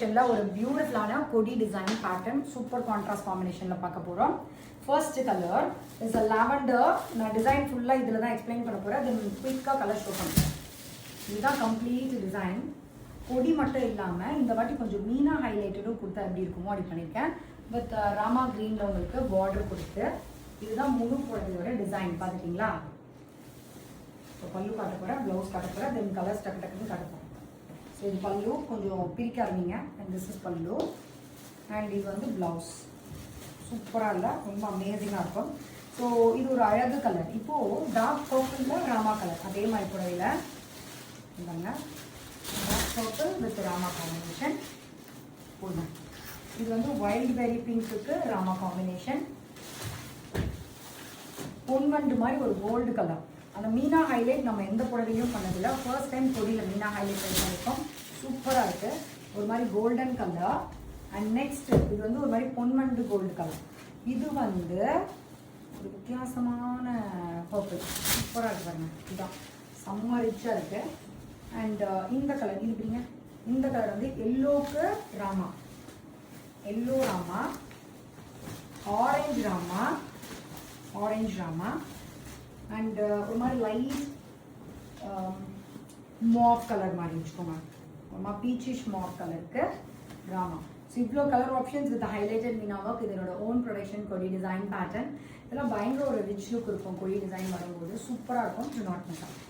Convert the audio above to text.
ஒரு பியூட்டிஃபுல்லான கொடி டிசைன் பேட்டர்ன் சூப்பர் கான்ட்ராஸ்ட் காம்பினேஷன்ல பார்க்க போறோம். First colour is a lavender. நான் டிசைன் ஃபுல்லா இதுல தான் எக்ஸ்பிளைன் பண்ண போறேன். தென் குயிக்கா கலர் ஷோ பண்றேன். இதுதான் கம்ப்ளீட் டிசைன். கொடி மட்டும் இல்லாம இந்த வாட்டி கொஞ்சம் மீனா ஹைலைட்டடும் கொடுத்தா எப்படி இருக்குமோ அப்படி பண்ணிருக்கேன். வித் ராமா கிரீன்ல உங்களுக்கு பார்டர் கொடுத்து இதுதான் முழு புடவையோட டிசைன் பார்த்துட்டீங்களா? இப்போ பல்லு காட்ட போறேன், பிளவுஸ் காட்ட போறேன், தென் கலர்ஸ் டக்கு டக்குன்னு காட்ட போறேன். ஸோ இது பல்லு கொஞ்சம் பிரிக்க ஆரம்பிங்க. அண்ட் திஸ் இஸ் பல்லு அண்ட் இது வந்து ப்ளவுஸ். சூப்பராக இல்லை, ரொம்ப அமேசிங்காக இருக்கும். ஸோ இது ஒரு அழகு கலர். இப்போது டார்க் பர்பிளில் ராமா கலர் அதே மாதிரி புடவையில் இந்தாங்க. Dark purple with Rama combination போதும். இது வந்து வைல்ட் பெரி பிங்க்குக்கு ராமா காம்பினேஷன். பொன்வண்டு மாதிரி ஒரு கோல்டு கலர். அந்த மீனா ஹைலைட் நம்ம எந்த புடவையும் பண்ணதில்லை. ஃபர்ஸ்ட் டைம் கொடியில் மீனா ஹைலைட் பண்ணியிருக்கோம். சூப்பராக இருக்குது. ஒரு மாதிரி கோல்டன் கலர். அண்ட் நெக்ஸ்ட் இது வந்து ஒரு மாதிரி பொன்வண்டு கோல்டு கலர். இது வந்து ஒரு வித்தியாசமான பர்பிள். சூப்பராக இருக்கு பாருங்க. இதுதான் செம்ம ரிச்சாக இருக்குது. அண்ட் இந்த கலர் இது பிடிங்க. இந்த கலர் வந்து எல்லோக்கு ராமா, எல்லோ ராமா, ஆரஞ்சு ராமா, ஆரஞ்சு ராமா அண்ட் ஒரு மாதிரி லைட் மாஃப் கலர் மாதிரி வச்சுக்கோங்க. ஒரு மாதிரி பீச்சிஷ் மாஃப் கலருக்கு ராமா. ஸோ இவ்வளோ colour options with highlighted Meena work. இதனோட ஓன் ப்ரொடக்ஷன் கொடி டிசைன் பேட்டர்ன். இதெல்லாம் பயங்கர ஒரு ரிச் லுக் இருக்கும். கொடி டிசைன் வரும்போது சூப்பராக இருக்கும். To not miss out.